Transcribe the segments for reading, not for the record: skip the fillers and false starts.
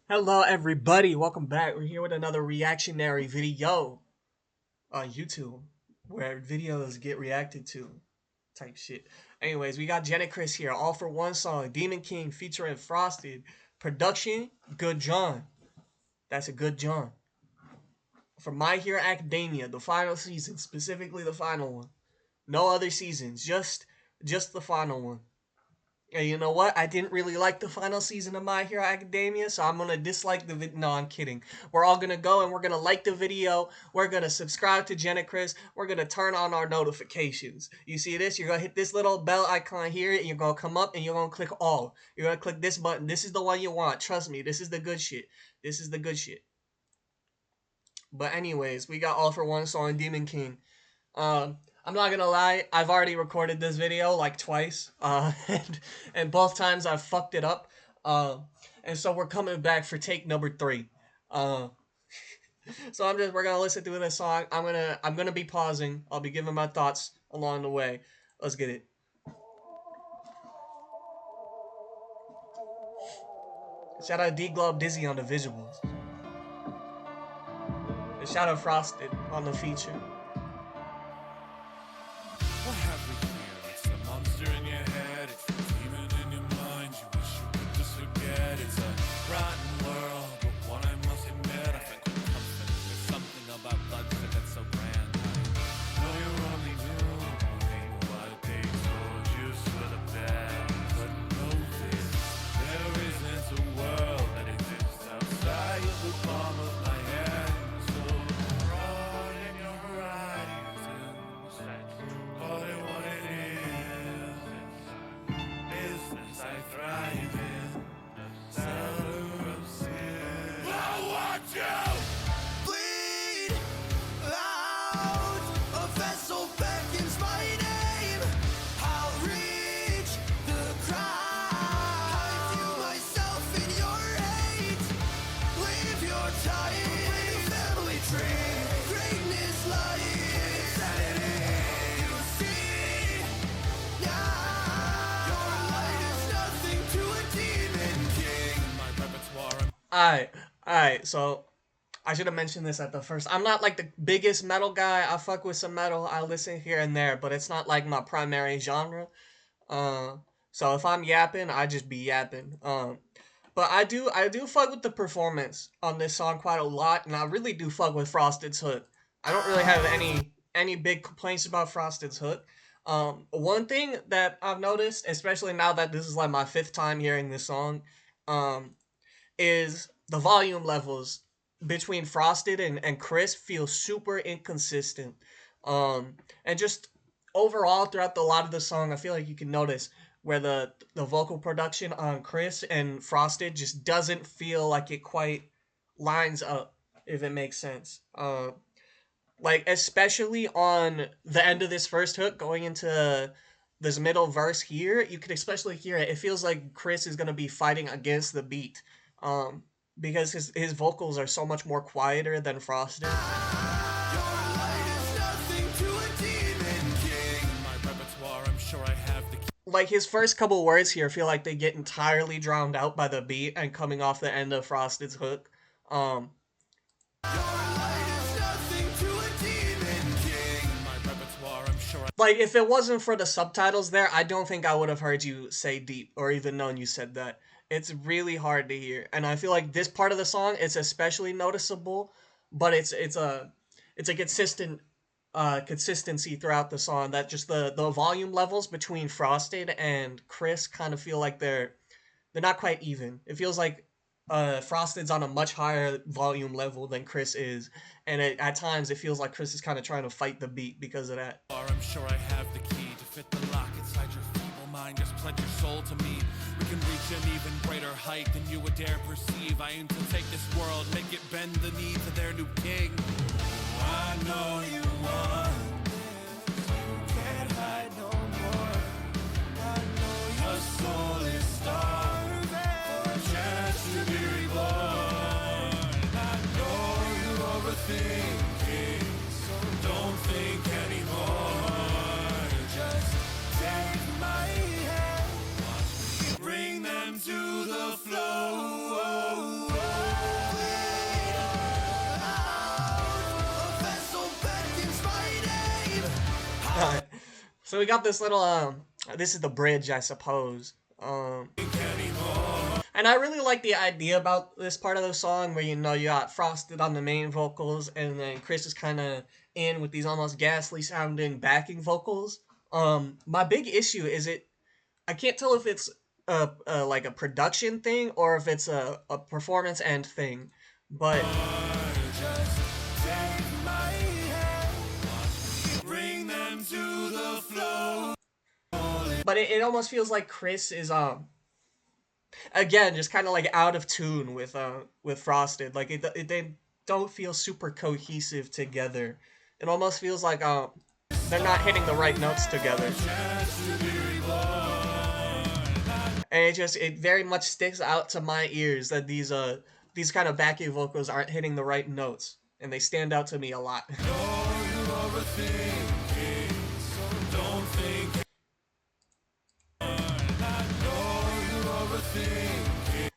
Hello everybody, welcome back. We're here with another reactionary video on YouTube where videos get reacted to type shit. Anyways, we got Genichris here, all for one song, Demon King featuring FR0STED. Production, Good John. That's a good John. For My Hero Academia, the final season, specifically the final one. No other seasons, just the final one. And you know what? I didn't really like the final season of My Hero Academia, so I'm gonna dislike the video. No, I'm kidding. We're all gonna go and we're gonna like the video. We're gonna subscribe to Genichris. We're gonna turn on our notifications. You see this? You're gonna hit this little bell icon here, and you're gonna come up and you're gonna click all. You're gonna click this button. This is the one you want. Trust me, this is the good shit. This is the good shit. But anyways, we got All for One song, Demon King. I'm not gonna lie, I've already recorded this video like twice, and both times I've fucked it up, and so we're coming back for take number 3. Uh, so we're gonna listen to this song. I'm gonna be pausing. I'll be giving my thoughts along the way. Let's get it. Shout out D-Globe Dizzy on the visuals. And shout out FR0STED on the feature. What have we here? It's the monster in your head. It's the demon in your mind. You wish you could just forget. It's a rotten world, but one I must admit, I think we're comforting. There's something about bloodshed that's so grand. I know you're only doing what they told you for the best. But know this, there isn't a world that exists outside of the palm of my hand. So broaden your horizons. Call it what it is. Business I thrive in. Seller of sin. I want you! Bleed out. A vessel beckons my name. I'll reach the crown. I view myself in your hate. Leave your time. Family tree. Greatness lies. Insanity. You see now. Your light is nothing to a demon king. My repertoire. Alright, so I should have mentioned this at the first. I'm not like the biggest metal guy. I fuck with some metal. I listen here and there, but it's not like my primary genre. So if I'm yapping, I just be yapping. But I do fuck with the performance on this song quite a lot, and I really do fuck with FR0STED's hook. I don't really have any big complaints about FR0STED's hook. One thing that I've noticed, especially now that this is like my 5th time hearing this song, um, is the volume levels between FR0STED and Chris feel super inconsistent. And just overall throughout a lot of the song, I feel like you can notice where the vocal production on Chris and FR0STED just doesn't feel like it quite lines up, if it makes sense. Like especially on the end of this first hook going into this middle verse here, you can especially hear it. It feels like Chris is gonna be fighting against the beat. Um, because his vocals are so much more quieter than FR0STED. Your light is nothing to a demon king. My repertoire, I'm sure I have the key. Like his first couple words here feel like they get entirely drowned out by the beat and coming off the end of FR0STED's hook. Your light is nothing to a demon king. My repertoire, I'm sure I. Like if it wasn't for the subtitles there, I don't think I would have heard you say deep or even known you said that. It's really hard to hear, and I feel like this part of the song it's especially noticeable, but it's a consistent consistency throughout the song that just the volume levels between FR0STED and Chris kind of feel like they're not quite even. It feels like FR0STED's on a much higher volume level than Chris is, and at times it feels like Chris is kind of trying to fight the beat because of that. I'm sure I have the key to fit the lock inside your feeble mind. Just pledge your soul to me. We can reach an even greater height than you would dare perceive. I aim to take this world, make it bend the knee to their new king. I know you want this. You can't hide no more. I know your soul is starving for a chance to be reborn. I know you're overthinking, so don't think anymore. Just take my hand, bring them to the flow. So we got this little this is the bridge, I suppose. And I really like the idea about this part of the song where you got Frosted on the main vocals and then Chris is kind of in with these almost ghastly sounding backing vocals. My big issue is I can't tell if it's like a production thing or if it's a performance end thing, but it almost feels like Chris is again just kind of like out of tune with Frosted. Like they don't feel super cohesive together. It almost feels like they're not hitting the right notes together. And it very much sticks out to my ears that these kind of backing vocals aren't hitting the right notes, and they stand out to me a lot.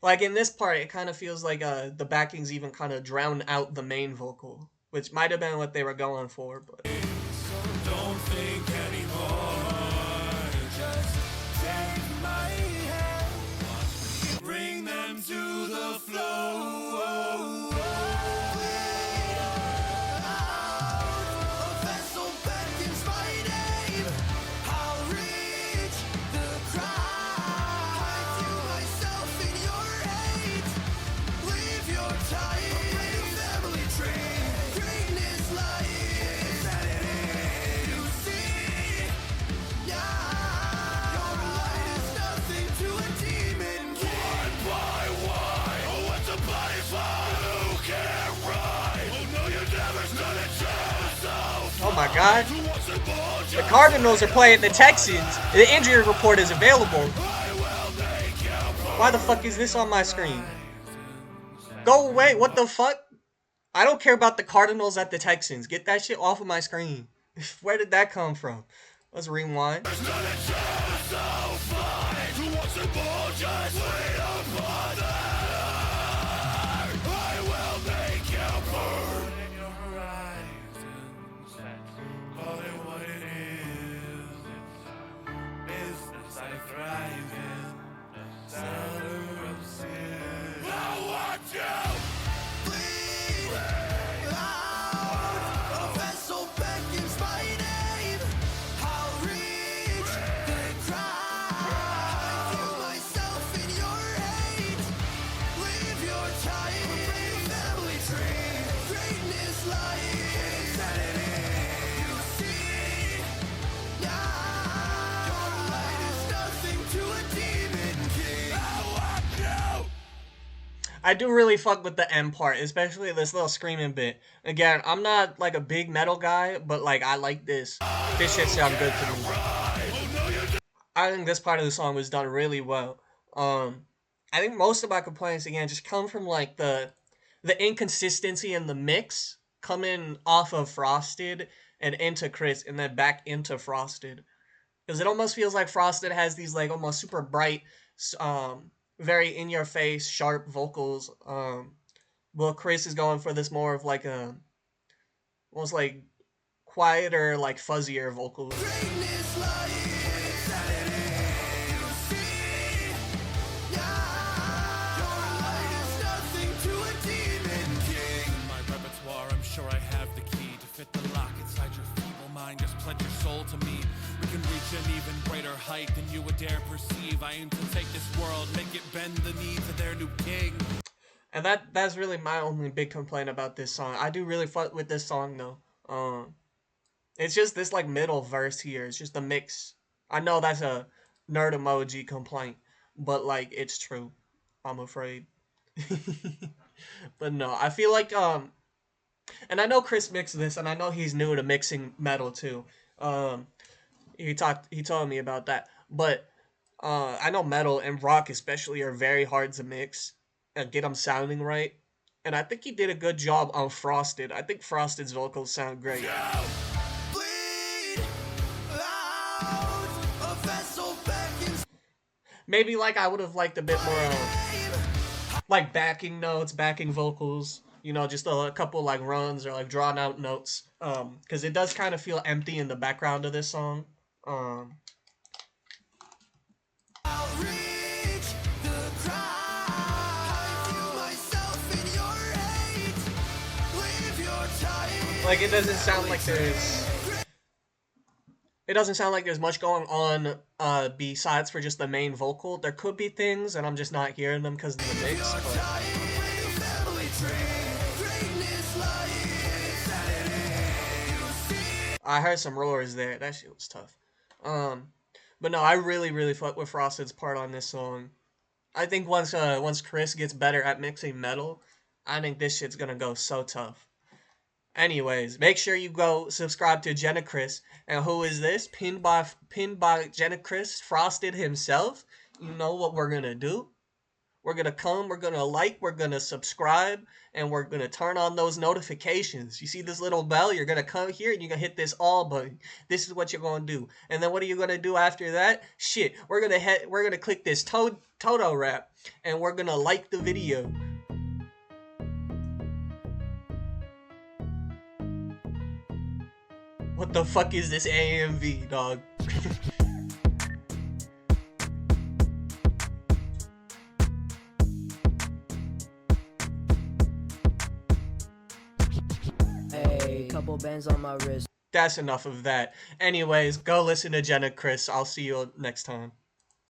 Like in this part, it kind of feels like the backings even kind of drown out the main vocal, which might have been what they were going for, but. Don't think anymore. Just take my hand. Bring them to the flow. Oh my God. The Cardinals are playing the Texans. The injury report is available. Why the fuck is this on my screen? Go away. What the fuck? I don't care about the Cardinals at the Texans. Get that shit off of my screen. Where did that come from? Let's rewind. I do really fuck with the end part, especially this little screaming bit. Again, I'm not like a big metal guy, but like I like this. This shit sounds good to me. I think this part of the song was done really well. I think most of my complaints again just come from like the inconsistency in the mix coming off of Frosted and into Chris and then back into Frosted. Because it almost feels like Frosted has these like almost super bright, very in your face, sharp vocals. Well, Chris is going for this more of like a almost like quieter, like fuzzier vocals. Sure I have the key to fit the lock inside your feeble mind. Just pledge your soul to me. We can reach an even greater height than you would dare perceive. I aim to take this world, make it bend the knee to their new king. And that's really my only big complaint about this song. I do really fuck with this song though. It's just this like middle verse here. It's just a mix. I know that's a nerd emoji complaint, but like it's true. I'm afraid. But no, I feel like and I know Chris mixed this, and I know he's new to mixing metal too. He told me about that. But I know metal and rock especially are very hard to mix and get them sounding right. And I think he did a good job on Frosted. I think Frosted's vocals sound great. Maybe like I would have liked a bit more like backing notes, backing vocals. You know, just a couple like runs or like drawn out notes. Because it does kind of feel empty in the background of this song. Um, like it doesn't sound like there's much going on besides for just the main vocal. There could be things and I'm just not hearing them because of the mix, but I heard some roars there. That shit was tough. Um, but no, I really fuck with Frosted's part on this song. I think once Chris gets better at mixing metal, I think this shit's gonna go so tough. Anyways, make sure you go subscribe to Genichris. And who is this? Pinned by Genichris, Frosted himself. You know what we're gonna do? We're gonna come, we're gonna like, we're gonna subscribe, and we're gonna turn on those notifications. You see this little bell? You're gonna come here and you're gonna hit this all button. This is what you're gonna do. And then what are you gonna do after that? Shit, we're gonna click this Toto rap, and we're gonna like the video. What the fuck is this AMV, dog? Hey, couple bands on my wrist. That's enough of that. Anyways, go listen to Genichris. I'll see you next time.